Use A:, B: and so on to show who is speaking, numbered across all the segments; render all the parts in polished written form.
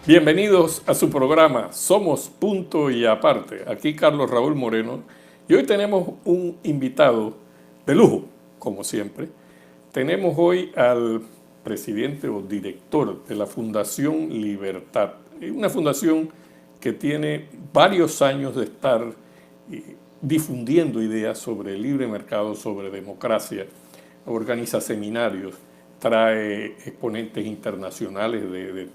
A: Bienvenidos a su programa Somos Punto y Aparte. Aquí Carlos Raúl Moreno. Y hoy tenemos un invitado de lujo, como siempre. Tenemos hoy al presidente o director de la Fundación Libertad. Una fundación que tiene varios años de estar difundiendo ideas sobre el libre mercado, sobre democracia. Organiza seminarios, trae exponentes internacionales de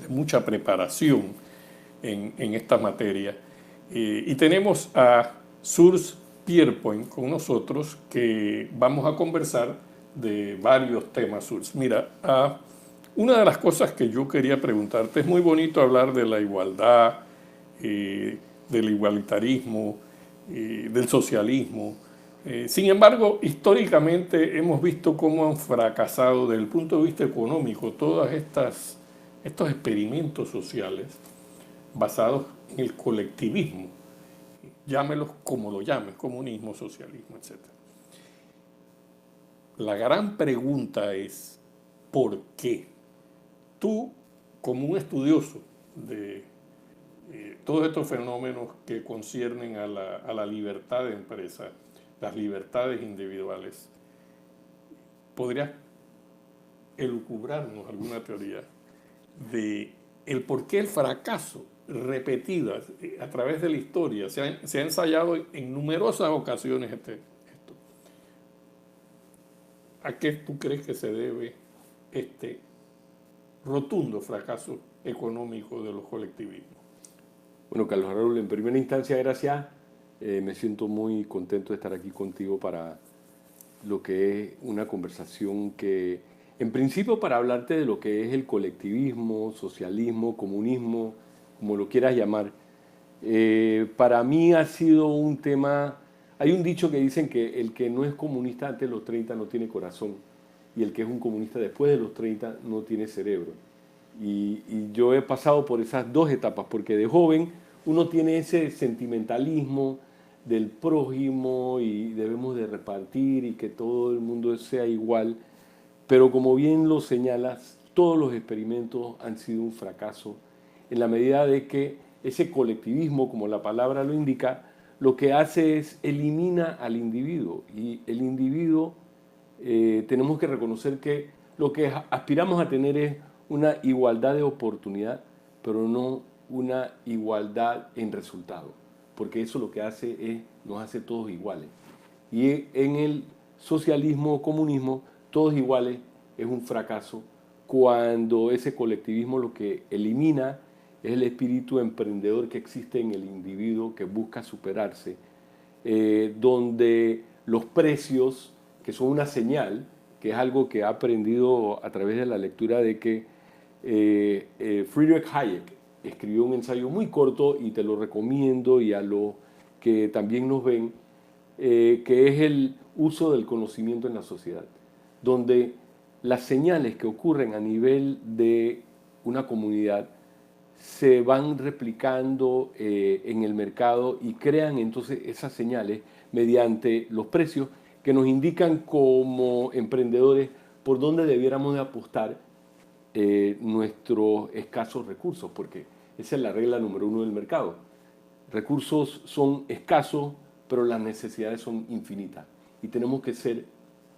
A: mucha preparación en esta materia. Y tenemos a Surs Pierpoint con nosotros, que vamos a conversar de varios temas. Surs, mira, una de las cosas que yo quería preguntarte, es muy bonito hablar de la igualdad, del igualitarismo, del socialismo. Sin embargo, históricamente hemos visto cómo han fracasado desde el punto de vista económico todos estos experimentos sociales basados en el colectivismo. Llámelos como lo llames, comunismo, socialismo, etc. La gran pregunta es, ¿por qué? Tú, como un estudioso de todos estos fenómenos que conciernen a la libertad de empresa, las libertades individuales, ¿podrías elucubrarnos alguna teoría de el por qué el fracaso repetido a través de la historia se ha ensayado en numerosas ocasiones esto? ¿A qué tú crees que se debe este rotundo fracaso económico de los colectivismos?
B: Bueno, Carlos Raúl, en primera instancia, gracias. Me siento muy contento de estar aquí contigo para lo que es una conversación que, en principio, para hablarte de lo que es el colectivismo, socialismo, comunismo, como lo quieras llamar. Para mí ha sido un tema. Hay un dicho que dicen que el que no es comunista antes de los 30 no tiene corazón, y el que es un comunista después de los 30 no tiene cerebro. Y yo he pasado por esas dos etapas, porque de joven uno tiene ese sentimentalismo del prójimo y debemos de repartir y que todo el mundo sea igual, pero como bien lo señalas, todos los experimentos han sido un fracaso en la medida de que ese colectivismo, como la palabra lo indica, lo que hace es elimina al individuo, y el individuo tenemos que reconocer que lo que aspiramos a tener es una igualdad de oportunidad, pero no una igualdad en resultado, porque eso lo que hace es nos hace todos iguales. Y en el socialismo o comunismo, todos iguales es un fracaso, cuando ese colectivismo lo que elimina es el espíritu emprendedor que existe en el individuo que busca superarse, donde los precios, que son una señal, que es algo que he aprendido a través de la lectura, de que Friedrich Hayek escribió un ensayo muy corto, y te lo recomiendo, y a los que también nos ven, que es el uso del conocimiento en la sociedad, donde las señales que ocurren a nivel de una comunidad se van replicando en el mercado y crean entonces esas señales mediante los precios que nos indican como emprendedores por dónde debiéramos de apostar nuestros escasos recursos, porque esa es la regla número uno del mercado. Recursos son escasos, pero las necesidades son infinitas, y tenemos que ser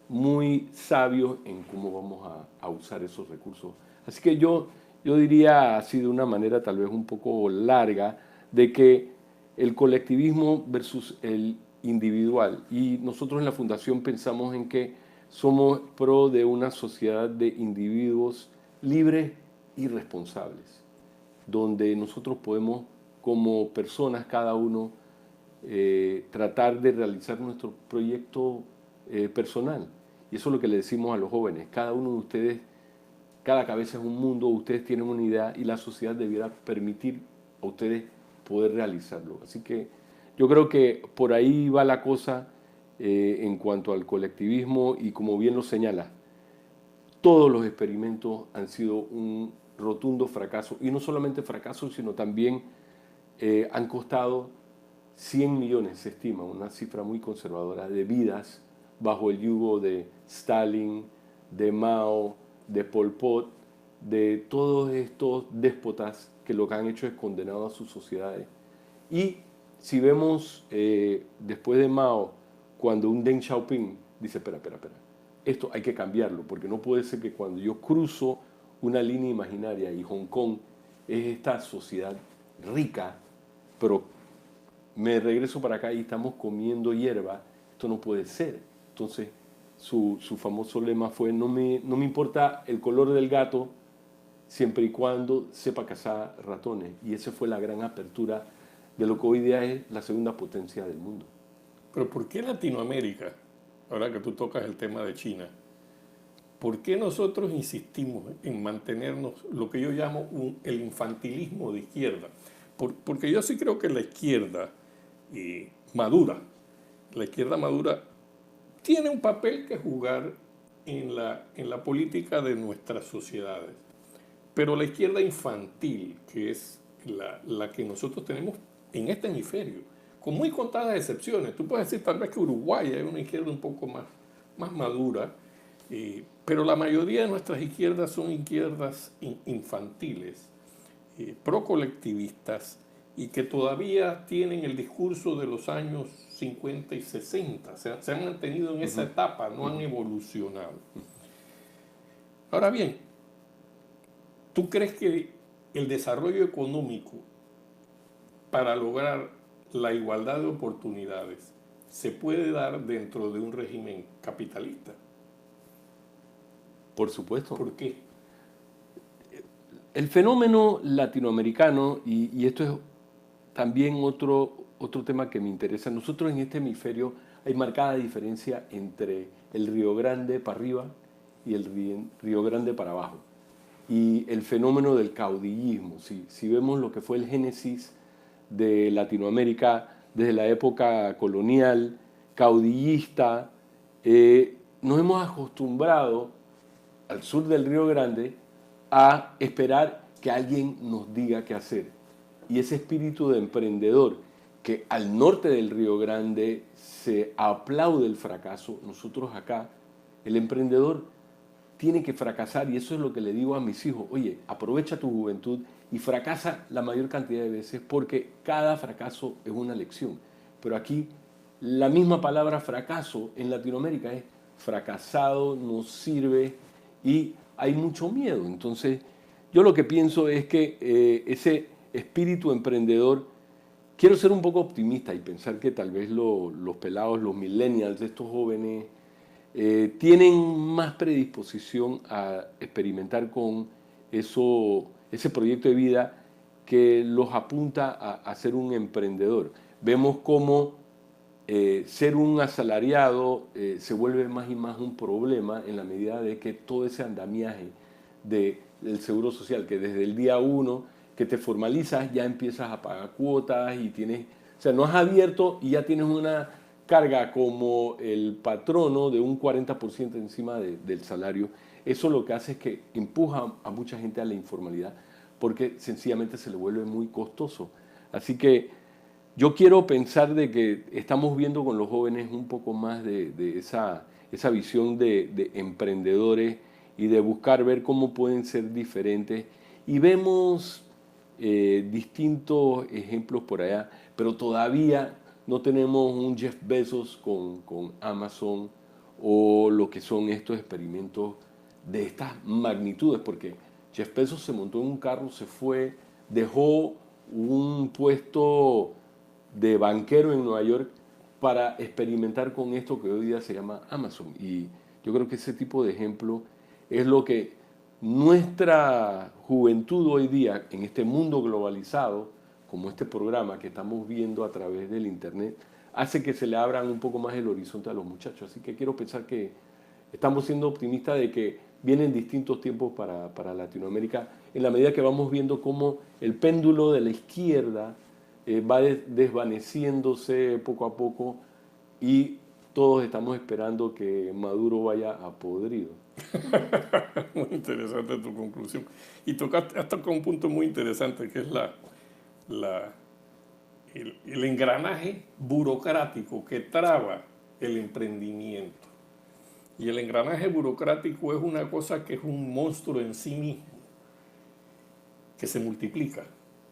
B: muy sabios en cómo vamos a usar esos recursos. Así que yo diría, así de una manera tal vez un poco larga, de que el colectivismo versus el individual, y nosotros en la Fundación pensamos en que somos pro de una sociedad de individuos libres y responsables, donde nosotros podemos, como personas, cada uno, tratar de realizar nuestro proyecto personal. Y eso es lo que le decimos a los jóvenes: cada uno de ustedes, cada cabeza es un mundo, ustedes tienen una idea, y la sociedad debiera permitir a ustedes poder realizarlo. Así que yo creo que por ahí va la cosa en cuanto al colectivismo, y como bien lo señala, todos los experimentos han sido un rotundo fracaso, y no solamente fracaso, sino también han costado 100 millones, se estima, una cifra muy conservadora, de vidas bajo el yugo de Stalin, de Mao, de Pol Pot, de todos estos déspotas que lo que han hecho es condenado a sus sociedades. Y si vemos después de Mao, cuando un Deng Xiaoping dice, espera, esto hay que cambiarlo, porque no puede ser que cuando yo cruzo una línea imaginaria y Hong Kong es esta sociedad rica, pero me regreso para acá y estamos comiendo hierba, esto no puede ser. Entonces su famoso lema fue, no me importa el color del gato, siempre y cuando sepa cazar ratones. Y esa fue la gran apertura de lo que hoy día es la segunda potencia del mundo.
A: Pero ¿por qué Latinoamérica, ahora que tú tocas el tema de China, por qué nosotros insistimos en mantenernos lo que yo llamo el infantilismo de izquierda? Porque yo sí creo que la izquierda madura, tiene un papel que jugar en la política de nuestras sociedades. Pero la izquierda infantil, que es la que nosotros tenemos en este hemisferio, con muy contadas excepciones. Tú puedes decir tal vez que Uruguay es una izquierda un poco más madura, pero la mayoría de nuestras izquierdas son izquierdas infantiles, procolectivistas, y que todavía tienen el discurso de los años 50 y 60. Se han mantenido en esa etapa, no han evolucionado. Ahora bien, ¿tú crees que el desarrollo económico para lograr la igualdad de oportunidades se puede dar dentro de un régimen capitalista?
B: Por supuesto.
A: ¿Por qué?
B: El fenómeno latinoamericano, y esto es también otro tema que me interesa, nosotros en este hemisferio hay marcada diferencia entre el Río Grande para arriba y el Río Grande para abajo. Y el fenómeno del caudillismo, si vemos lo que fue el génesis de Latinoamérica desde la época colonial, caudillista, nos hemos acostumbrado al sur del Río Grande a esperar que alguien nos diga qué hacer. Y ese espíritu de emprendedor que al norte del Río Grande se aplaude el fracaso, nosotros acá, el emprendedor tiene que fracasar, y eso es lo que le digo a mis hijos, oye, aprovecha tu juventud y fracasa la mayor cantidad de veces, porque cada fracaso es una lección. Pero aquí la misma palabra fracaso en Latinoamérica es fracasado, no sirve, y hay mucho miedo. Entonces yo lo que pienso es que ese espíritu emprendedor, quiero ser un poco optimista y pensar que tal vez los pelados, los millennials, estos jóvenes, tienen más predisposición a experimentar con ese proyecto de vida que los apunta a ser un emprendedor. Vemos cómo ser un asalariado se vuelve más y más un problema en la medida de que todo ese andamiaje del seguro social, que desde el día 1 que te formalizas ya empiezas a pagar cuotas y tienes, o sea, no has abierto y ya tienes una carga como el patrono de un 40% encima del salario. Eso lo que hace es que empuja a mucha gente a la informalidad, porque sencillamente se le vuelve muy costoso. Así que yo quiero pensar de que estamos viendo con los jóvenes un poco más de esa visión de emprendedores y de buscar ver cómo pueden ser diferentes. Y vemos distintos ejemplos por allá, pero todavía no tenemos un Jeff Bezos con Amazon o lo que son estos experimentos de estas magnitudes, porque Jeff Bezos se montó en un carro, se fue, dejó un puesto de banquero en Nueva York para experimentar con esto que hoy día se llama Amazon. Y yo creo que ese tipo de ejemplo es lo que nuestra juventud hoy día, en este mundo globalizado, como este programa que estamos viendo a través del internet, hace que se le abran un poco más el horizonte a los muchachos. Así que quiero pensar que estamos siendo optimistas de que vienen distintos tiempos para Latinoamérica, en la medida que vamos viendo cómo el péndulo de la izquierda va desvaneciéndose poco a poco, y todos estamos esperando que Maduro vaya a podrido.
A: Muy interesante tu conclusión. Y tocaste hasta con un punto muy interesante, que es el engranaje burocrático que traba el emprendimiento. Y el engranaje burocrático es una cosa que es un monstruo en sí mismo. que se multiplica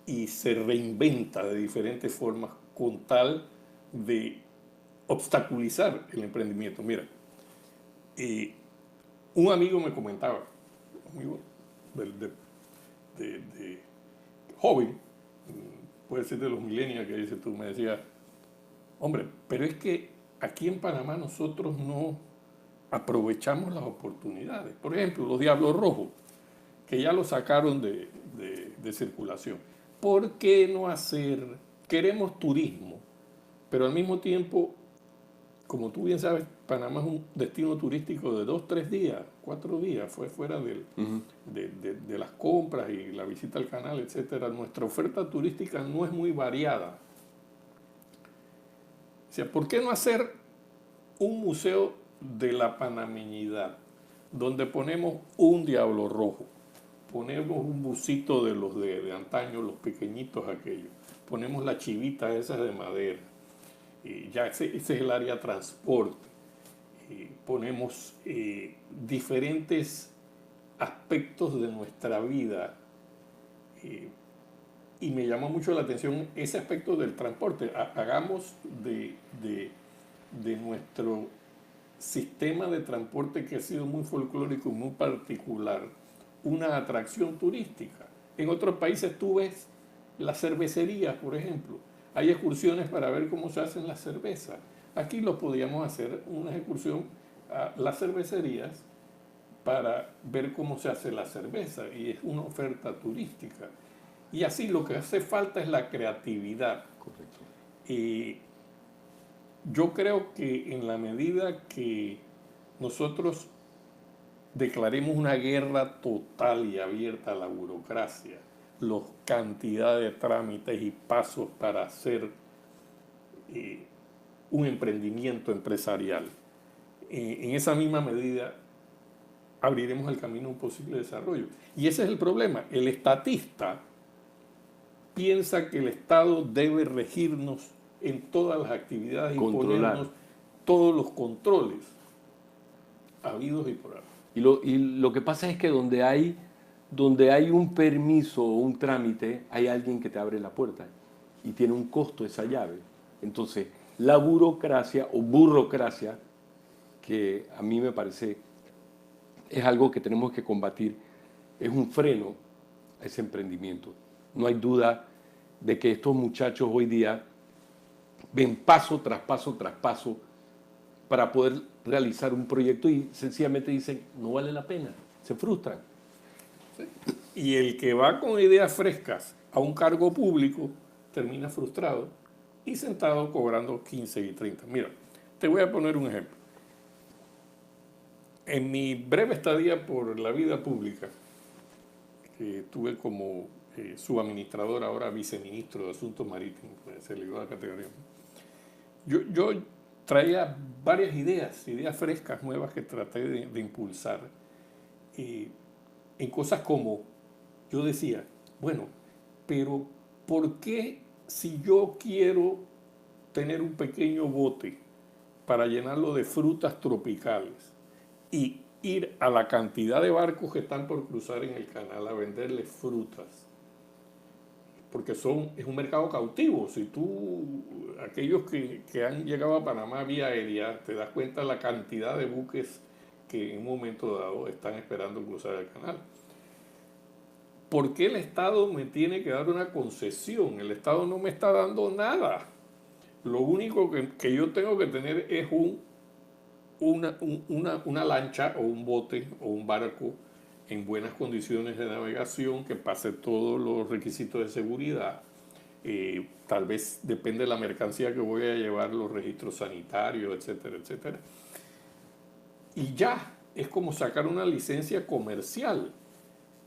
A: y se reinventa de diferentes formas con tal de obstaculizar el emprendimiento. Mira, un amigo me comentaba, un amigo de joven, puede ser de los millennials que dices tú, me decía, hombre, pero es que aquí en Panamá nosotros no aprovechamos las oportunidades. Por ejemplo, los Diablos Rojos, que ya lo sacaron de circulación. ¿Por qué no hacer? Queremos turismo, pero al mismo tiempo, como tú bien sabes, Panamá es un destino turístico de 2, 3 días, 4 días, fue fuera de las compras y la visita al canal, etc. Nuestra oferta turística no es muy variada. O sea, ¿por qué no hacer un museo de la panameñidad, donde ponemos un diablo rojo, ponemos un busito de los de antaño, los pequeñitos aquellos, ponemos la chivita esas de madera, y ya ese es el área transporte, ponemos diferentes aspectos de nuestra vida, y me llama mucho la atención ese aspecto del transporte. Hagamos de nuestro sistema de transporte, que ha sido muy folclórico y muy particular, una atracción turística. En otros países tú ves las cervecerías, por ejemplo. Hay excursiones para ver cómo se hacen las cervezas. Aquí lo podíamos hacer una excursión a las cervecerías para ver cómo se hace la cerveza, y es una oferta turística. Y así lo que hace falta es la creatividad.
B: Correcto.
A: Yo creo que en la medida que nosotros declaremos una guerra total y abierta a la burocracia, la cantidad de trámites y pasos para hacer un emprendimiento empresarial, en esa misma medida abriremos el camino a un posible desarrollo. Y ese es el problema. El estatista piensa que el Estado debe regirnos en todas las actividades, imponernos todos los controles habidos y por haber.
B: Y lo que pasa es que donde hay un permiso o un trámite, hay alguien que te abre la puerta y tiene un costo esa llave. Entonces, la burocracia o burocracia, que a mí me parece es algo que tenemos que combatir, es un freno a ese emprendimiento. No hay duda de que estos muchachos hoy día ven paso tras paso tras paso para poder realizar un proyecto y sencillamente dicen, no vale la pena, se frustran.
A: ¿Sí? Y el que va con ideas frescas a un cargo público termina frustrado y sentado cobrando 15 y 30. Mira, te voy a poner un ejemplo. En mi breve estadía por la vida pública, que tuve como subadministrador, ahora viceministro de Asuntos Marítimos, pues se elevó a la categoría. Yo traía varias ideas frescas, nuevas, que traté de impulsar. En cosas como, yo decía, bueno, pero ¿por qué si yo quiero tener un pequeño bote para llenarlo de frutas tropicales y ir a la cantidad de barcos que están por cruzar en el canal a venderles frutas? Porque es un mercado cautivo. Si tú, aquellos que han llegado a Panamá vía aérea, te das cuenta de la cantidad de buques que en un momento dado están esperando cruzar el canal. ¿Por qué el Estado me tiene que dar una concesión? El Estado no me está dando nada. Lo único que yo tengo que tener es una lancha o un bote o un barco en buenas condiciones de navegación, que pase todos los requisitos de seguridad. Tal vez depende de la mercancía que voy a llevar, los registros sanitarios, etcétera, etcétera. Y ya, es como sacar una licencia comercial,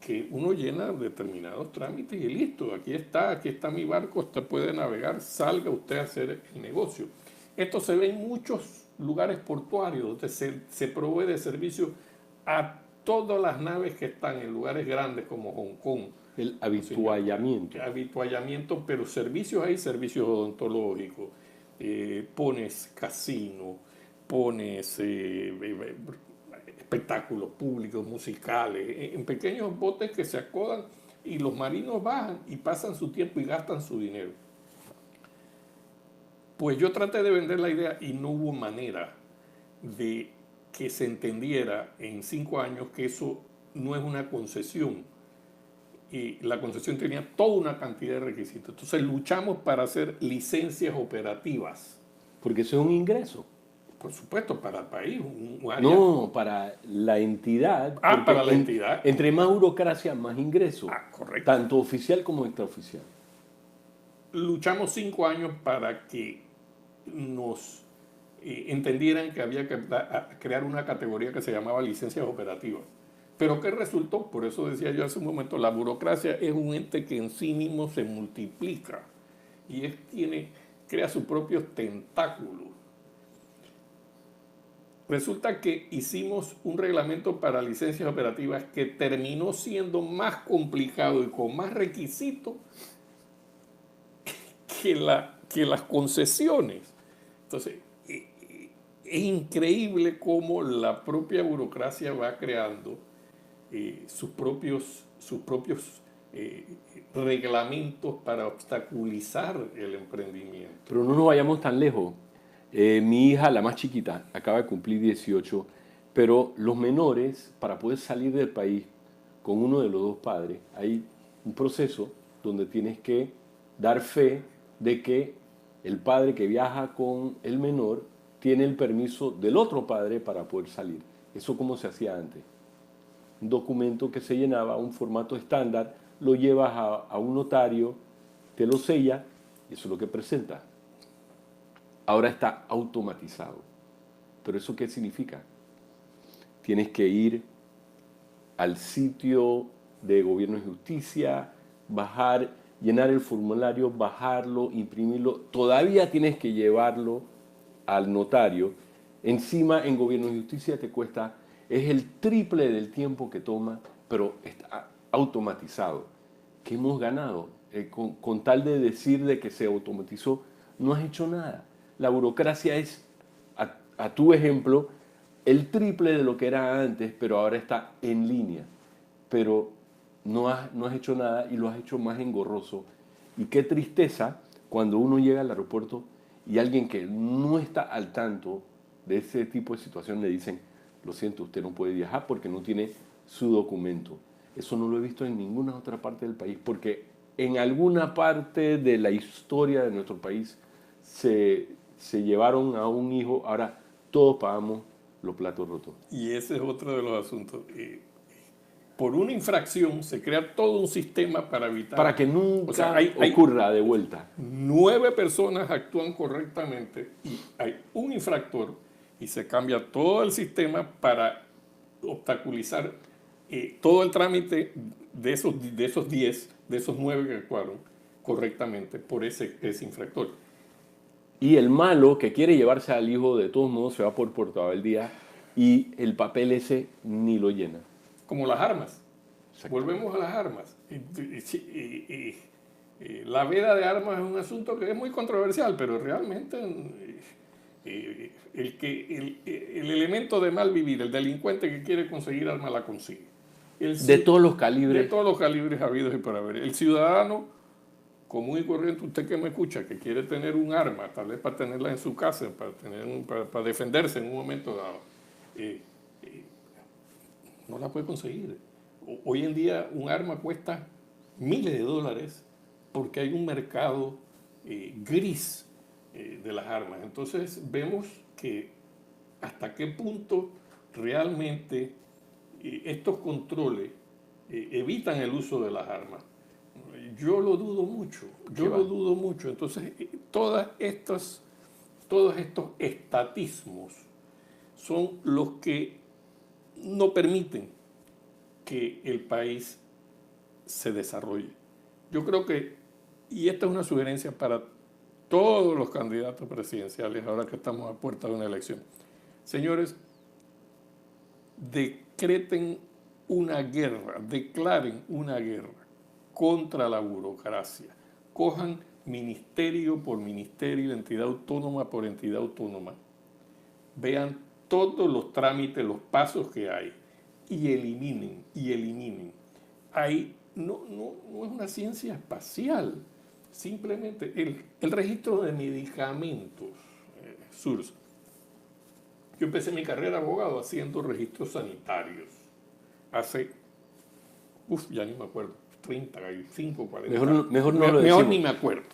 A: que uno llena determinados trámites y listo, aquí está mi barco, usted puede navegar, salga usted a hacer el negocio. Esto se ve en muchos lugares portuarios, donde se provee de servicio a todas las naves que están en lugares grandes como Hong Kong.
B: El habituallamiento.
A: Habituallamiento, pero servicios, hay servicios odontológicos, pones casino, pones espectáculos públicos, musicales, en pequeños botes que se acodan y los marinos bajan y pasan su tiempo y gastan su dinero. Pues yo traté de vender la idea y no hubo manera de que se entendiera en 5 años que eso no es una concesión. Y la concesión tenía toda una cantidad de requisitos. Entonces luchamos para hacer licencias operativas.
B: Porque eso es un ingreso.
A: Por supuesto, para el país. Un área.
B: No, para la entidad.
A: Para la entidad.
B: Entre más burocracia, más ingreso.
A: Correcto.
B: Tanto oficial como extraoficial.
A: Luchamos 5 años para que nos entendieran que había que crear una categoría que se llamaba licencias operativas. Pero ¿qué resultó? Por eso decía yo hace un momento, la burocracia es un ente que en sí mismo se multiplica y crea sus propios tentáculos. Resulta que hicimos un reglamento para licencias operativas que terminó siendo más complicado y con más requisitos que las concesiones. Entonces, es increíble cómo la propia burocracia va creando sus propios reglamentos para obstaculizar el emprendimiento.
B: Pero no nos vayamos tan lejos. Mi hija, la más chiquita, acaba de cumplir 18, pero los menores, para poder salir del país con uno de los dos padres, hay un proceso donde tienes que dar fe de que el padre que viaja con el menor tiene el permiso del otro padre para poder salir. Eso como se hacía antes. Un documento que se llenaba, un formato estándar, lo llevas a un notario, te lo sella y eso es lo que presenta. Ahora está automatizado. ¿Pero eso qué significa? Tienes que ir al sitio de Gobierno y Justicia, llenar el formulario, bajarlo, imprimirlo. Todavía tienes que llevarlo al notario. Encima, en Gobierno y Justicia te cuesta, es el triple del tiempo que toma, pero está automatizado. ¿Qué hemos ganado? Con tal de decir de que se automatizó, no has hecho nada. La burocracia es, a tu ejemplo, el triple de lo que era antes, pero ahora está en línea. Pero no has hecho nada y lo has hecho más engorroso. Y qué tristeza cuando uno llega al aeropuerto y alguien que no está al tanto de ese tipo de situación le dicen, lo siento, usted no puede viajar porque no tiene su documento. Eso no lo he visto en ninguna otra parte del país, porque en alguna parte de la historia de nuestro país se llevaron a un hijo, ahora todos pagamos los platos rotos.
A: Y ese es otro de los asuntos. Por una infracción se crea todo un sistema para evitar...
B: Para que nunca ocurra de vuelta.
A: 9 personas actúan correctamente y hay un infractor y se cambia todo el sistema para obstaculizar todo el trámite de esos 10, de esos 9 que actuaron correctamente por ese infractor.
B: Y el malo que quiere llevarse al hijo, de todos modos, se va por Puerto Abel y el papel ese ni lo llena.
A: Como las armas. Volvemos a las armas. La veda de armas es un asunto que es muy controversial, pero realmente el elemento de mal vivir, el delincuente que quiere conseguir armas, la consigue.
B: De todos los calibres.
A: De todos los calibres habidos y por haber. El ciudadano común y corriente, usted que me escucha, que quiere tener un arma, tal vez para tenerla en su casa, para defenderse en un momento dado, no la puede conseguir. Hoy en día un arma cuesta miles de dólares porque hay un mercado gris de las armas. Entonces vemos que hasta qué punto realmente estos controles evitan el uso de las armas. Yo lo dudo mucho. Entonces todos estos estatismos son los que no permiten que el país se desarrolle. Yo creo que, y esta es una sugerencia para todos los candidatos presidenciales, ahora que estamos a puerta de una elección. Señores, declaren una guerra contra la burocracia. Cojan ministerio por ministerio, entidad autónoma por entidad autónoma. Vean todos los trámites, los pasos que hay y eliminen. Hay no es una ciencia espacial. Simplemente el registro de medicamentos, SURS. Yo empecé mi carrera de abogado haciendo registros sanitarios. Hace, ya ni me acuerdo, 35, 40 años. Mejor ni me acuerdo.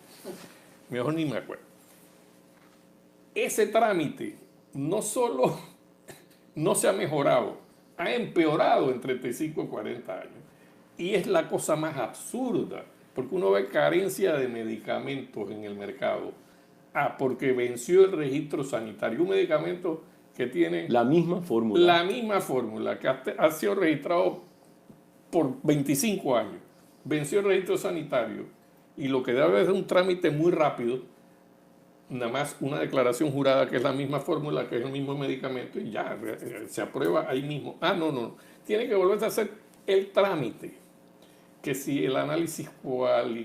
A: Mejor ni me acuerdo. Ese trámite no solo no se ha mejorado, ha empeorado en 35 o 40 años. Y es la cosa más absurda, porque uno ve carencia de medicamentos en el mercado. Porque venció el registro sanitario. Un medicamento que tiene
B: la misma fórmula.
A: La misma fórmula, que ha sido registrado por 25 años. Venció el registro sanitario. Y lo que debe ser un trámite muy rápido, nada más una declaración jurada que es la misma fórmula, que es el mismo medicamento, y ya se aprueba ahí mismo. No. Tiene que volverse a hacer el trámite. Que si el análisis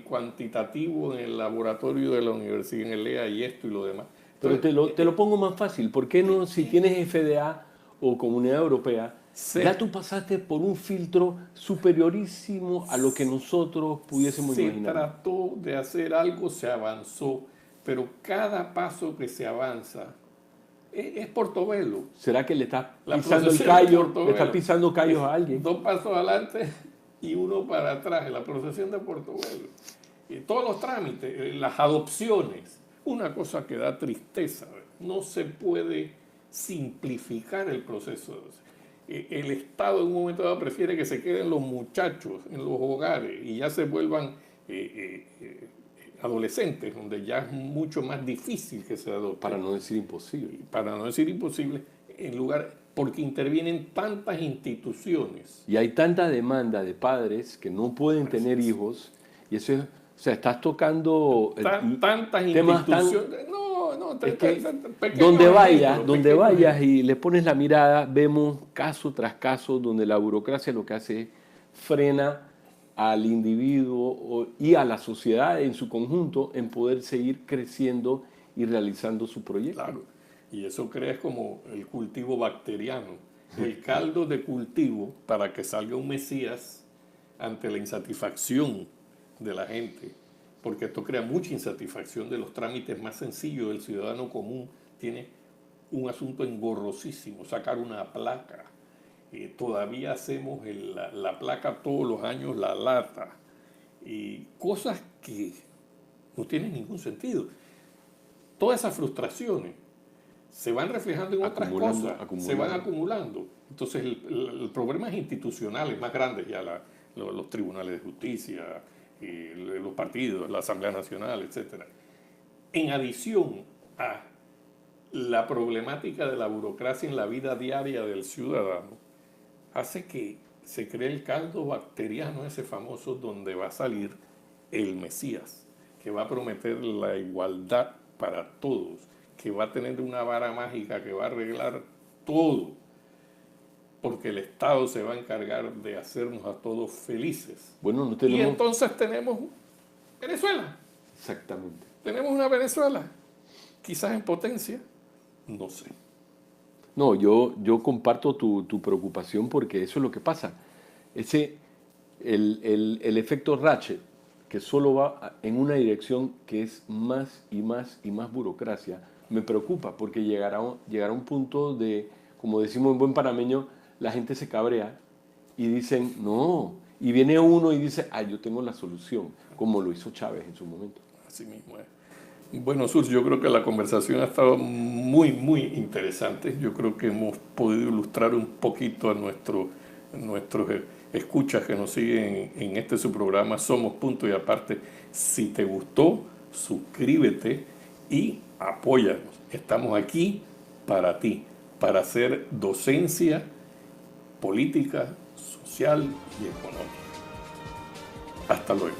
A: cuantitativo en el laboratorio de la universidad, en el EA y esto y lo demás.
B: Pero te lo pongo más fácil. ¿Por qué no, si tienes FDA o Comunidad Europea, ya tú pasaste por un filtro superiorísimo a lo que nosotros pudiésemos imaginar?
A: Se trató de hacer algo, se avanzó, pero cada paso que se avanza es Portobelo.
B: ¿Será que le estás pisando el callo, le estás pisando callos a alguien?
A: 2 pasos adelante y 1 para atrás en la procesión de Portobelo. Y todos los trámites, las adopciones, una cosa que da tristeza. No se puede simplificar el proceso. El Estado en un momento dado prefiere que se queden los muchachos en los hogares y ya se vuelvan adolescentes, donde ya es mucho más difícil que se adopten.
B: Para no decir imposible.
A: Para no decir imposible, en lugar, porque intervienen tantas instituciones.
B: Y hay tanta demanda de padres que no pueden tener hijos, y eso es, o sea, estás tocando
A: tantas instituciones.
B: Donde vayas y le pones la mirada, vemos caso tras caso donde la burocracia lo que hace es frena al individuo y a la sociedad en su conjunto en poder seguir creciendo y realizando su proyecto.
A: Claro, y eso crea como el cultivo bacteriano, el caldo de cultivo para que salga un Mesías ante la insatisfacción de la gente, porque esto crea mucha insatisfacción de los trámites más sencillos. El ciudadano común tiene un asunto engorrosísimo, sacar una placa. Todavía hacemos la placa todos los años, la lata, y cosas que no tienen ningún sentido. Todas esas frustraciones se van reflejando en otras cosas, se van acumulando. Entonces el problema es institucional, es más grande ya los tribunales de justicia, los partidos, la Asamblea Nacional, etc. En adición a la problemática de la burocracia en la vida diaria del ciudadano, hace que se cree el caldo bacteriano ese famoso donde va a salir el Mesías, que va a prometer la igualdad para todos, que va a tener una vara mágica que va a arreglar todo, porque el Estado se va a encargar de hacernos a todos felices.
B: Bueno, no tenemos...
A: Y entonces tenemos Venezuela.
B: Exactamente.
A: Tenemos una Venezuela, quizás en potencia, no sé.
B: No, yo comparto tu preocupación porque eso es lo que pasa. El efecto Ratchet, que solo va en una dirección que es más y más y más burocracia, me preocupa porque llegará un punto de, como decimos en buen panameño, la gente se cabrea y dicen, no, y viene uno y dice, yo tengo la solución, como lo hizo Chávez en su momento.
A: Así mismo es. Bueno, Sus, yo creo que la conversación ha estado muy, muy interesante. Yo creo que hemos podido ilustrar un poquito a nuestros escuchas que nos siguen en este su programa Somos Punto y Aparte. Si te gustó, suscríbete y apóyanos. Estamos aquí para ti, para hacer docencia política, social y económica. Hasta luego.